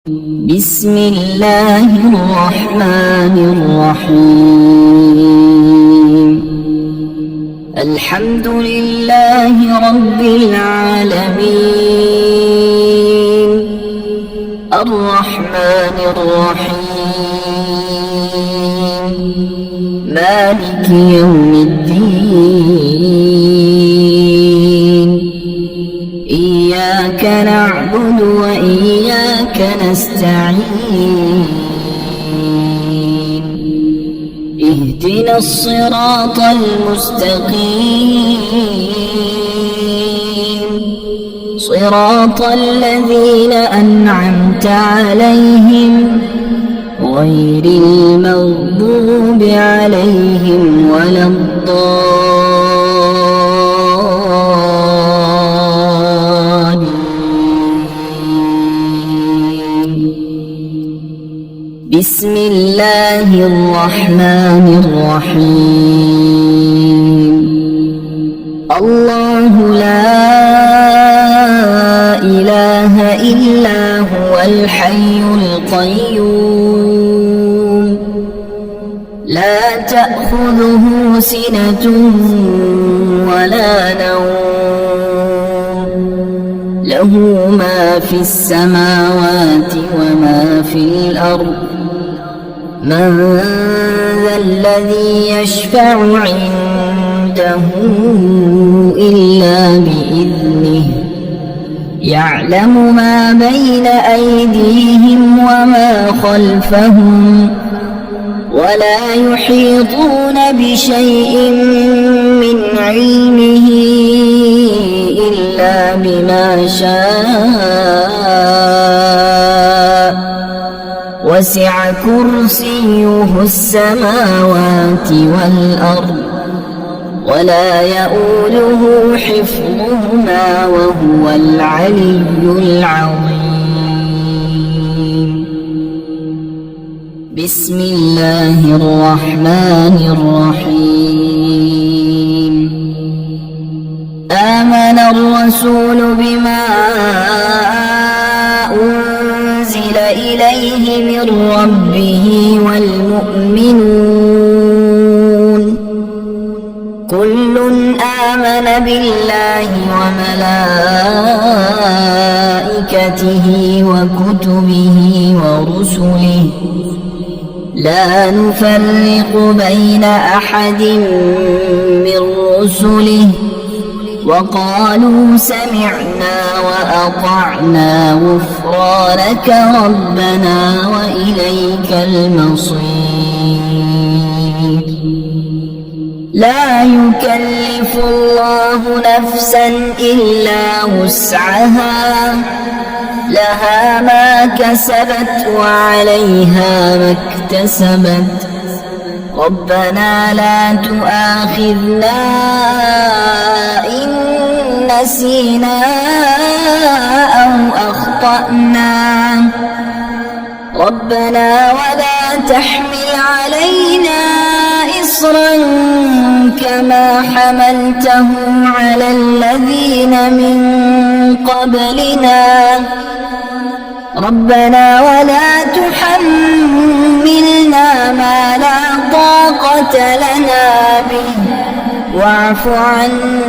بسم الله الرحمن الرحيم. الحمد لله رب العالمين، الرحمن الرحيم، مالك يوم الدين. إياك نعبد وإياك نستعين. اهدنا الصراط المستقيم، صراط الذين أنعمت عليهم غير المغضوب عليهم ولا الضالين. بسم الله الرحمن الرحيم. الله لا إله إلا هو الحي القيوم، لا تأخذه سنة ولا نوم، له ما في السماوات وما في الأرض. من ذا الذي يشفع عنده إلا بإذنه، يعلم ما بين أيديهم وما خلفهم، ولا يحيطون بشيء من علمه إلا بما شاء، وسع كرسيه السماوات والأرض، ولا يؤوده حفظهما وهو العلي العظيم. بسم الله الرحمن الرحيم. آمن الرسول بما أنزل إليه من ربه والمؤمنون، كل آمن بالله وملائكته وكتبه ورسله، لا نفرق بين أحد من رسله، وقالوا سمعنا وأطعنا غفرانك ربنا وإليك المصير. لا يكلف الله نفسا إلا وسعها، لها ما كسبت وعليها ما اكتسبت. ربنا لا تؤاخذنا إن نسينا أو أخطأنا، ربنا ولا تحمل علينا إصرا كما حملته على الذين من قبلنا، ربنا ولا تحملنا ما لا طاقة لنا به، واعف عنا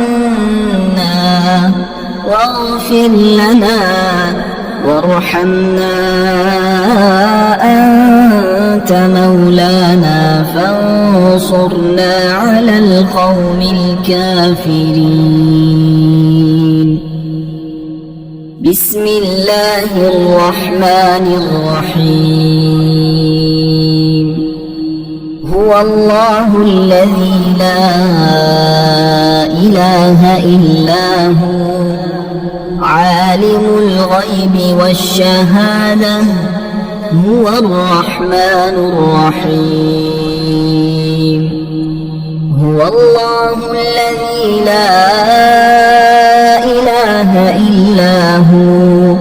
واغفر لنا وارحمنا، أنت مولانا فانصرنا على القوم الكافرين. بسم الله الرحمن الرحيم. هو الله الذي لا إله إلا هو، عالم الغيب والشهادة، هو الرحمن الرحيم. هو الله الذي لا إله إلا هو،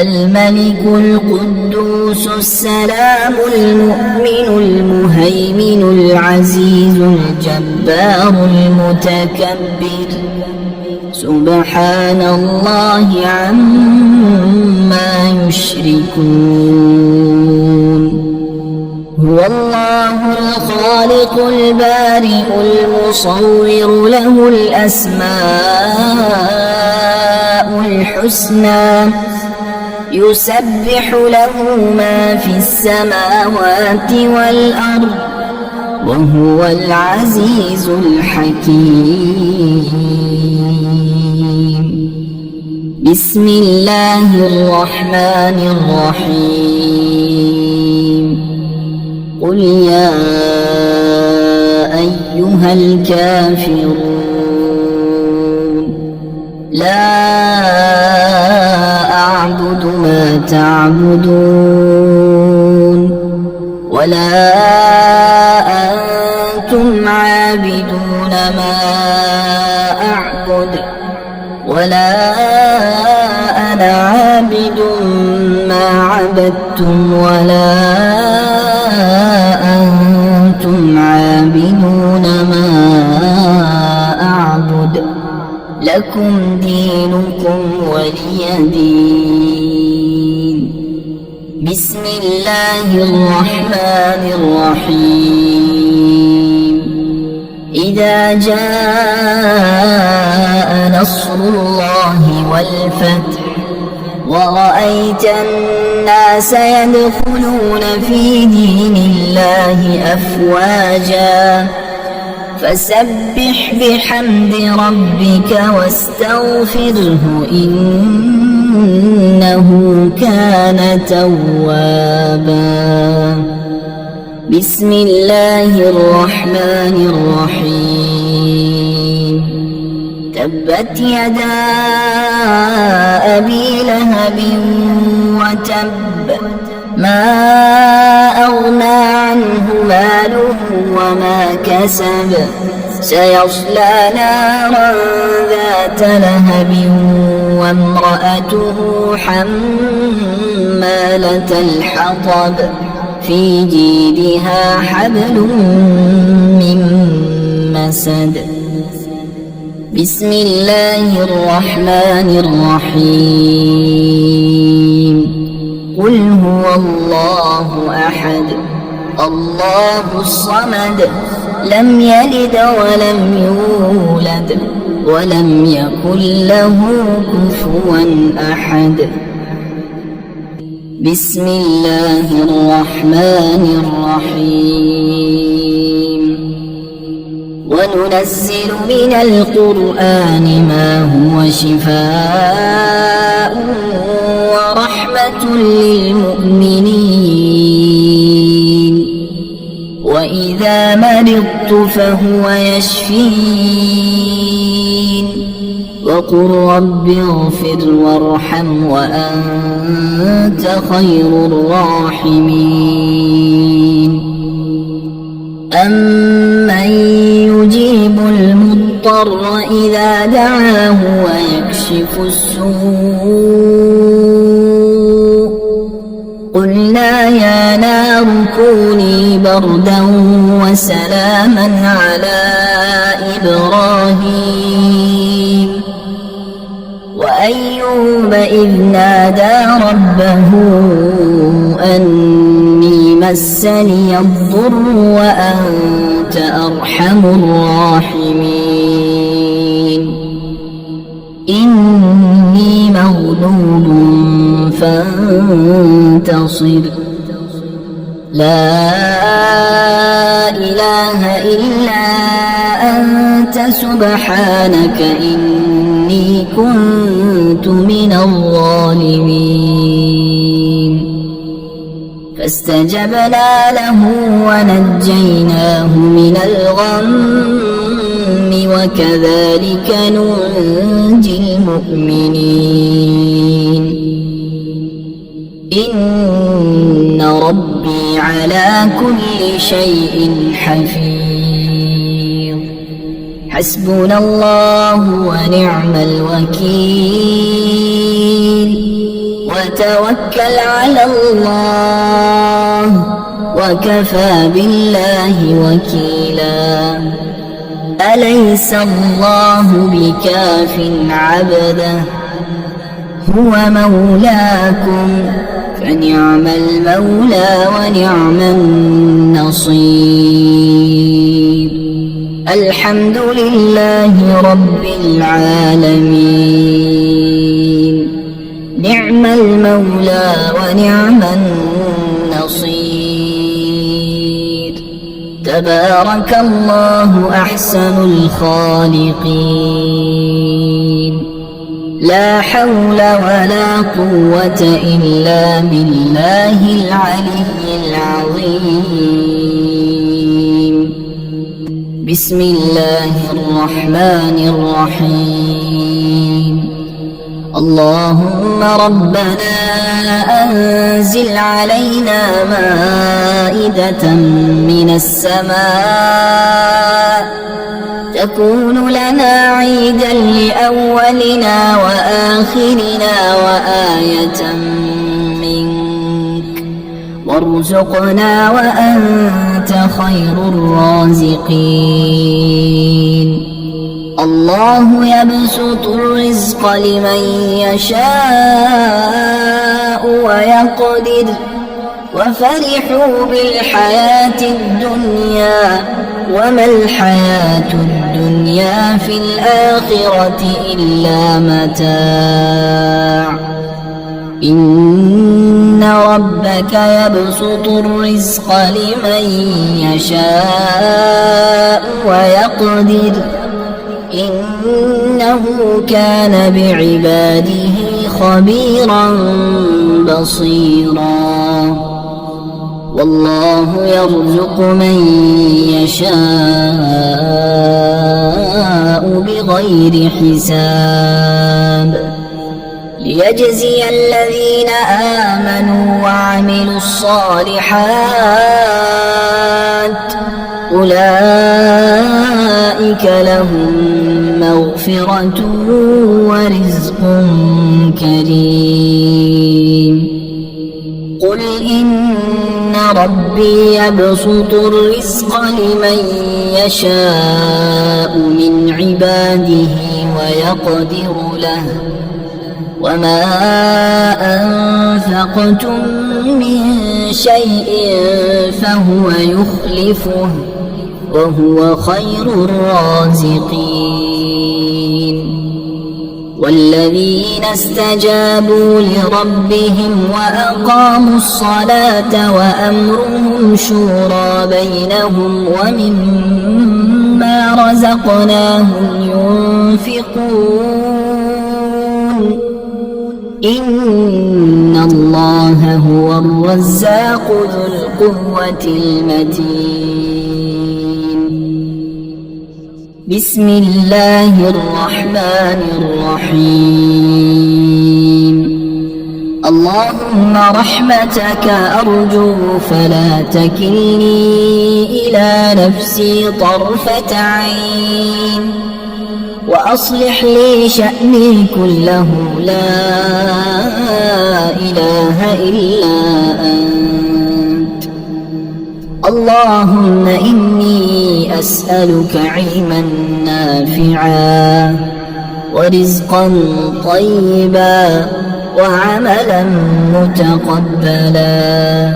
الملك القدوس السلام المؤمن المهيمن العزيز الجبار المتكبر، سبحان الله عما يشركون هو الله الخالق البارئ المصور له الأسماء الحسنى يسبح له ما في السماوات والأرض وهو العزيز الحكيم بسم الله الرحمن الرحيم قل يا أيها الكافرون لا أعبد ما تعبدون ولا أنتم عابدون ما أعبد ولا أنا عابد ما عبدتم ولا أنتم عابدون ما أعبد لكم دينكم ولي دين بسم الله الرحمن الرحيم إذا جاء نصر الله والفتح ورأيت الناس يدخلون في دين الله أفواجا فسبح بحمد ربك واستغفره إنه كان توابا بسم الله الرحمن الرحيم تبت يدا أبي لهب وتب ما أغنى عنه ماله وما كسب سيصلى نارا ذات لهب وامرأته حمالة الحطب في جيدها حبل من مسد بسم الله الرحمن الرحيم قل هو الله أحد الله الصمد لم يلد ولم يولد ولم يكن له كفوا أحد بسم الله الرحمن الرحيم وننزل من القرآن ما هو شفاء ورحمة للمؤمنين وإذا مرضت فهو يشفين وقل رب اغفر وارحم وأنت خير الراحمين أمن يجيب المضطر إذا دعاه ويكشف السوء قلنا يا نار كوني بردا وسلاما على إبراهيم وأيوب إذ نادى ربه أني مسني الضر وأنت أرحم الراحمين إني مغلوب فانتصر لا إله إلا أنت سبحانك إني كنت من الظالمين فاستجبنا له ونجيناه من الغم وكذلك ننجي المؤمنين إن ربي على كل شيء حفيظ حسبنا الله ونعم الوكيل وتوكل على الله وكفى بالله وكيلا أليس الله بكاف عبده هو مولاكم فنعم المولى ونعم النصير. الحمد لله رب العالمين، نعم المولى ونعم النصير. تبارك الله أحسن الخالقين، لا حول ولا قوة إلا بالله العلي العظيم. بسم الله الرحمن الرحيم. اللهم ربنا أنزل علينا مائدة من السماء تكون لنا عيدا لأولنا وآخرنا وآية منك، وارزقنا وأنت خير الرازقين. الله يبسط الرزق لمن يشاء ويقدر، وفرحوا بالحياة الدنيا وما الحياة الدنيا في الآخرة إلا متاع. إن ربك يبسط الرزق لمن يشاء ويقدر، إنه كان بعباده خبيرا بصيرا. والله يرزق من يشاء بغير حساب، ليجزي الذين آمنوا وعملوا الصالحات أولئك لهم مغفرة ورزق كريم. قل إن ربي يبسط الرزق لمن يشاء من عباده ويقدر له، وما أنفقتم من شيء فهو يخلفه وهو خير الرازقين. والذين استجابوا لربهم وأقاموا الصلاة وأمرهم شورى بينهم ومما رزقناهم ينفقون، إن الله هو الرزاق ذو القوة المتين. بسم الله الرحمن الرحيم. اللهم رحمتك أرجو فلا تكلني إلى نفسي طرفة عين، وأصلح لي شأني كله لا إله إلا أنت. اللهم إني أسألك علما نافعا ورزقا طيبا وعملا متقبلا.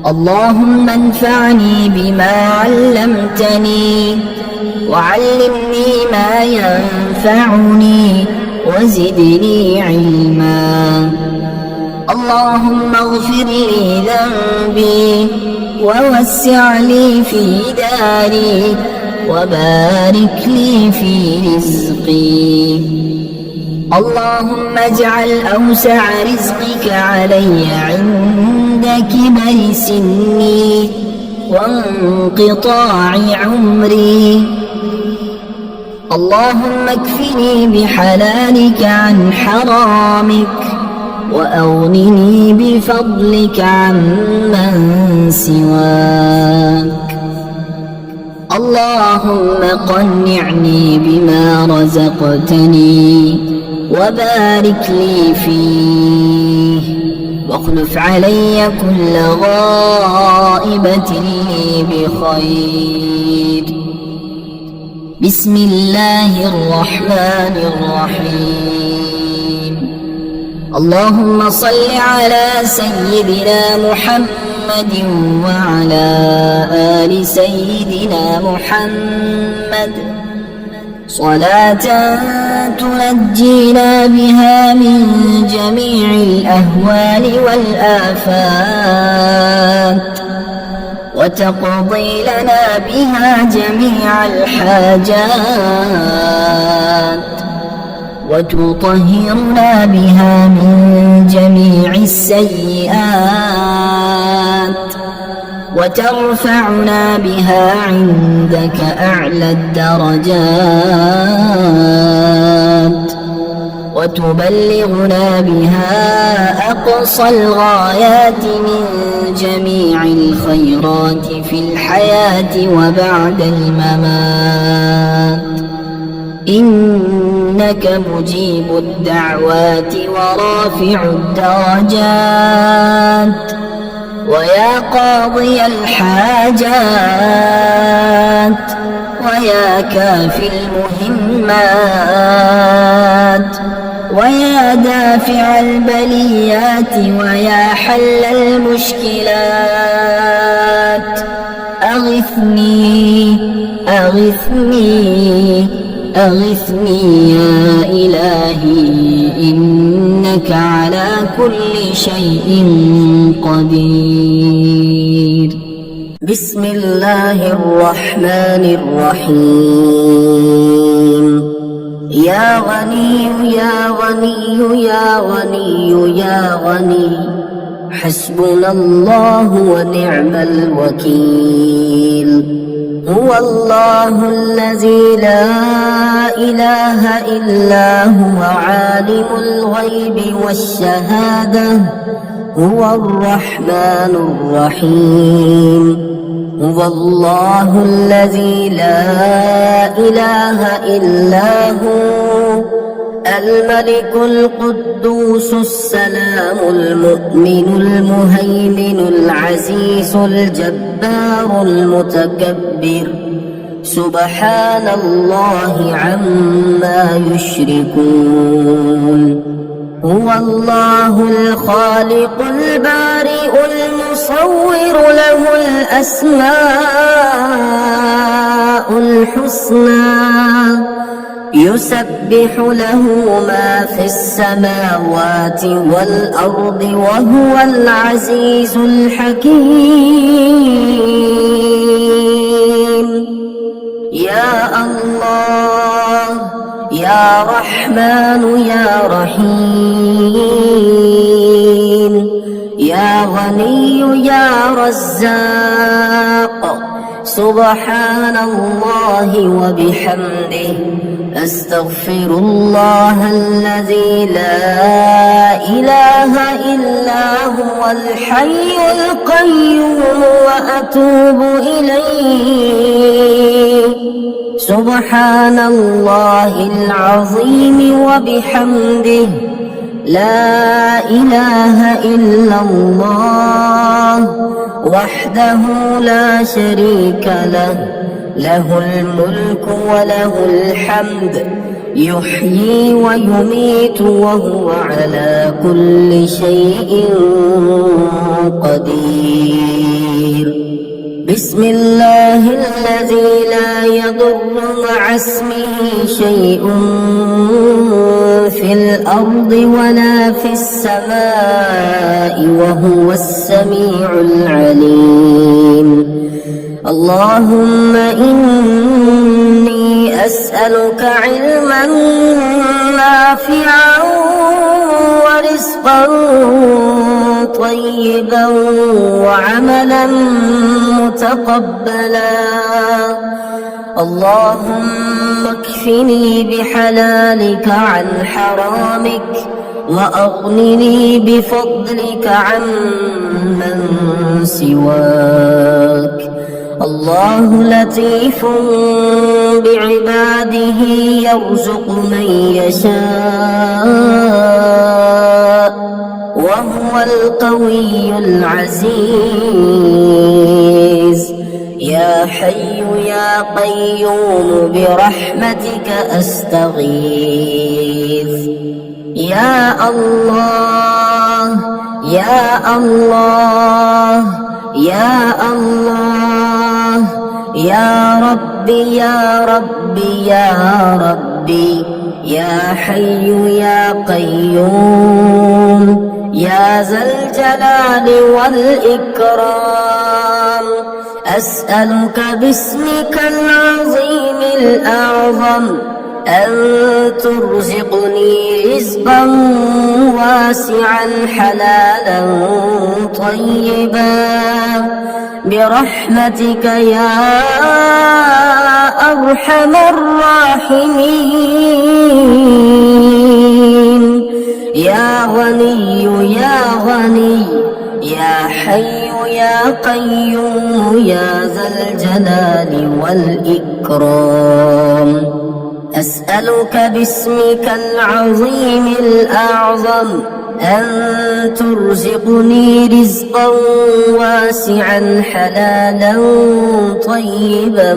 اللهم انفعني بما علمتني وعلمني ما ينفعني وزدني علما. اللهم اغفر لي ذنبي ووسع لي في داري وبارك لي في رزقي. اللهم اجعل أوسع رزقك علي عند كبر سني وانقطاع عمري. اللهم اكفني بحلالك عن حرامك وأغنني بفضلك عمن سواك. اللهم قنعني بما رزقتني وبارك لي فيه، واخلف علي كل غائبة لي بخير. بسم الله الرحمن الرحيم اللهم صل على سيدنا محمد وعلى آل سيدنا محمد صلاة تنجينا بها من جميع الأهوال والآفات وتقضي لنا بها جميع الحاجات وتطهرنا بها من جميع السيئات وترفعنا بها عندك أعلى الدرجات وتبلغنا بها أقصى الغايات من جميع الخيرات في الحياة وبعد الممات إنك مجيب الدعوات ورافع الدرجات ويا قاضي الحاجات ويا كافي المهمات ويا دافع البليات ويا حل المشكلات أغثني أغثني أغثني يا إلهي إنك على كل شيء قدير. بسم الله الرحمن الرحيم يا غني يا غني يا غني يا غني حسبنا الله ونعم الوكيل هو الله الذي لا إله إلا هو عالم الغيب والشهادة هو الرحمن الرحيم هو الله الذي لا إله إلا هو الملك القدوس السلام المؤمن المهيمن العزيز الجبار المتكبر سبحان الله عما يشركون هو الله الخالق البارئ المصور له الأسماء الحسنى يسبح له ما في السماوات والأرض وهو العزيز الحكيم يا الله يا رحمن يا رحيم يا غني يا رزاق سبحان الله وبحمده أستغفر الله الذي لا إله إلا هو الحي القيوم وأتوب إليه سبحان الله العظيم وبحمده لا إله إلا الله وحده لا شريك له له الملك وله الحمد يحيي ويميت وهو على كل شيء قدير بسم الله الذي لا يضر مع اسمه شيء في الأرض ولا في السماء وهو السميع العليم اللهم إني أسألك علما نافعا ورزقا طيبا وعملا متقبلا اللهم اكفني بحلالك عن حرامك وأغنني بفضلك عمن سواك الله لطيف بعباده يرزق من يشاء وهو القوي العزيز يا حي يا قيوم برحمتك أستغيث. يا الله يا الله يا الله يا ربي يا ربي يا ربي يا حي يا قيوم يا ذا الجلال والإكرام، أسألك باسمك العظيم الأعظم أن ترزقني رزقا واسعا حلالا طيبا برحمتك يا أرحم الراحمين. يا غني يا غني يا حي يا قيوم يا ذا الجلال والإكرام، أسألك باسمك العظيم الأعظم أن ترزقني رزقا واسعا حلالا طيبا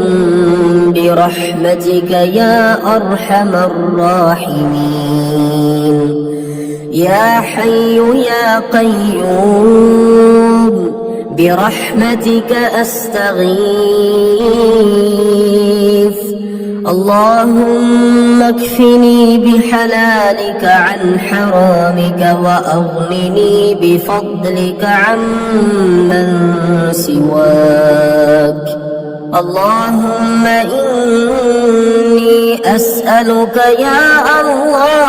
برحمتك يا أرحم الراحمين. يا حي يا قيوم برحمتك أستغيث. اللهم اكفني بحلالك عن حرامك وأغنني بفضلك عمن سواك. اللهم إني أسألك يا الله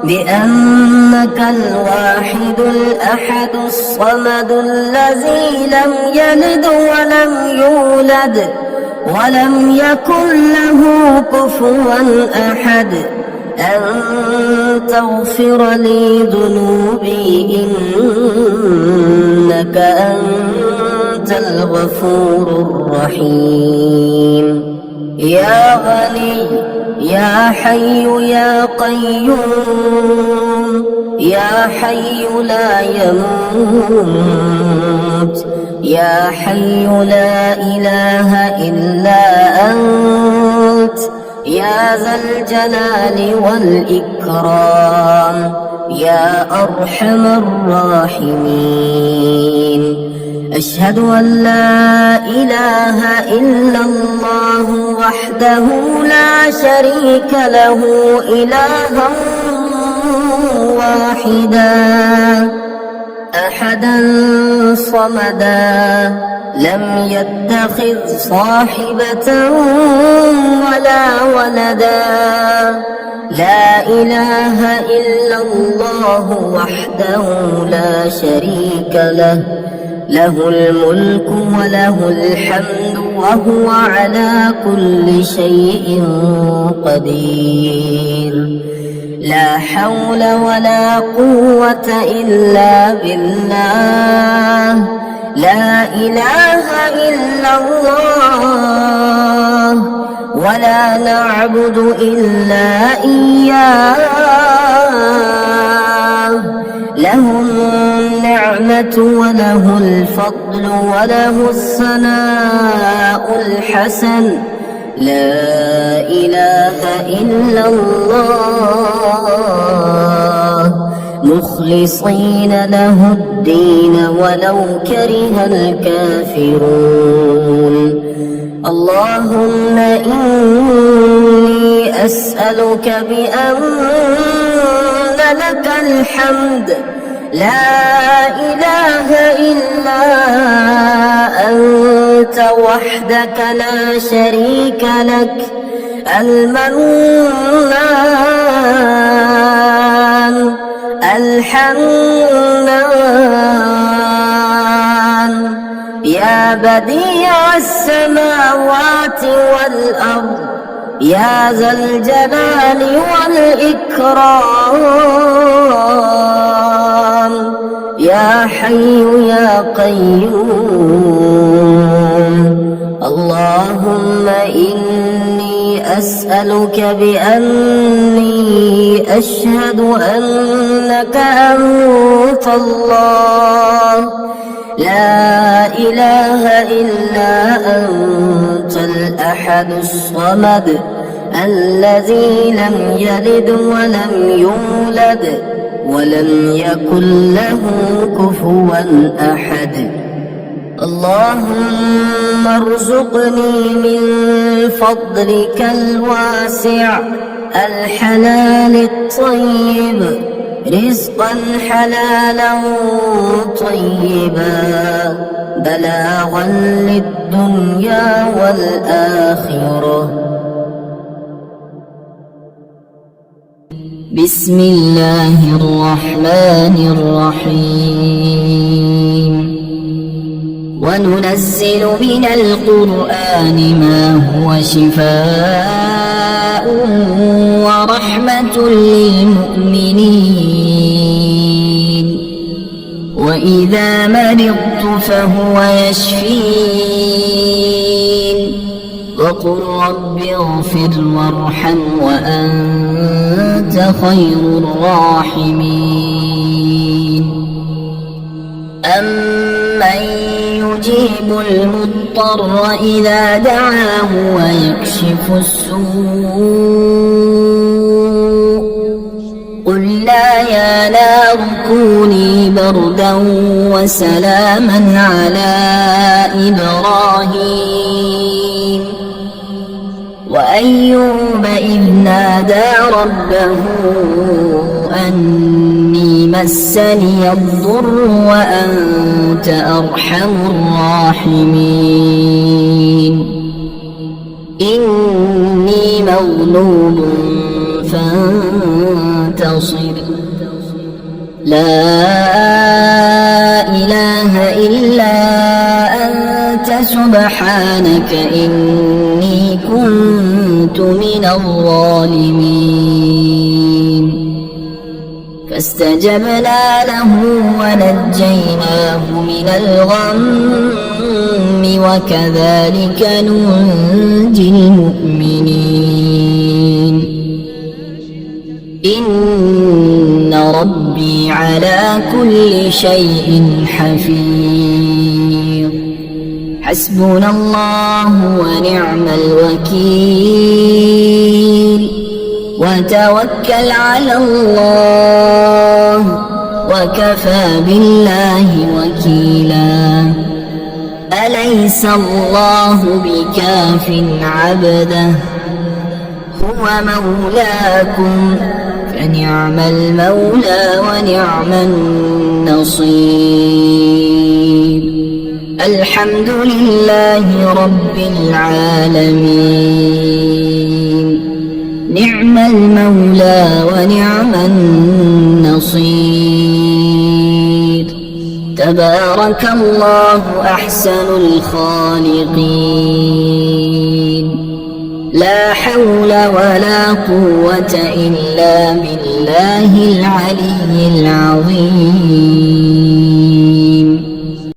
بأنك الواحد الأحد الصمد الذي لم يلد ولم يولد ولم يكن له كفوا أحد أن تغفر لي ذنوبي إنك أنت الغفور الرحيم. يا غني يا حي يا قيوم يا حي لا يموت يا حي لا إله إلا أنت يا ذا الجلال والإكرام يا أرحم الراحمين. أشهد أن لا إله إلا الله وحده لا شريك له إلها واحدا أحدا صمدا لم يتخذ صاحبة ولا ولدا. لا إله إلا الله وحده لا شريك له له الملك وله الحمد وهو على كل شيء قدير. لا حول ولا قوة إلا بالله. لا إله إلا الله ولا نعبد إلا إياه. له النعمة وله الفضل وله الثناء الحسن. لا إله إلا الله مخلصين له الدين ولو كره الكافرون. اللهم إني أسألك بأن لك الحمد لا إله إلا أنت وحدك لا شريك لك المنان الحنان يا بديع السماوات والأرض يا ذا الجلال والإكرام يا حي يا قيوم. اللهم إني أسألك بأني أشهد أنك أنت الله لا إله إلا أنت الأحد الصمد الذي لم يلد ولم يولد ولم يكن له كفوا أحد. اللهم ارزقني من فضلك الواسع الحلال الطيب رزقا حلالا طيبا بلاغا للدنيا والآخرة. بسم الله الرحمن الرحيم. وننزل من القرآن ما هو شفاء ورحمة للمؤمنين وإذا مرضت فهو يشفين وقل رب اغفر وارحم وأنت خير الراحمين. أمن يجيب المضطر إذا دعاه ويكشف السوء قلنا يا نار كوني بردا وسلاما على إبراهيم وأيوب إذ نادى ربه أني مسني الضر وأنت أرحم الراحمين. إني مغلوب فانتصر لا إله إلا أنت سبحانك إني كنت من الظالمين. فاستجبنا له ونجيناه من الغم وكذلك ننجي المؤمنين. إن ربي على كل شيء حفيظ. حسبنا الله ونعم الوكيل وتوكل على الله وكفى بالله وكيلا. أليس الله بكاف عبده هو مولاكم فنعم المولى ونعم النصير. الحمد لله رب العالمين نعم المولى ونعم النصير. تبارك الله أحسن الخالقين. لا حول ولا قوة إلا بالله العلي العظيم.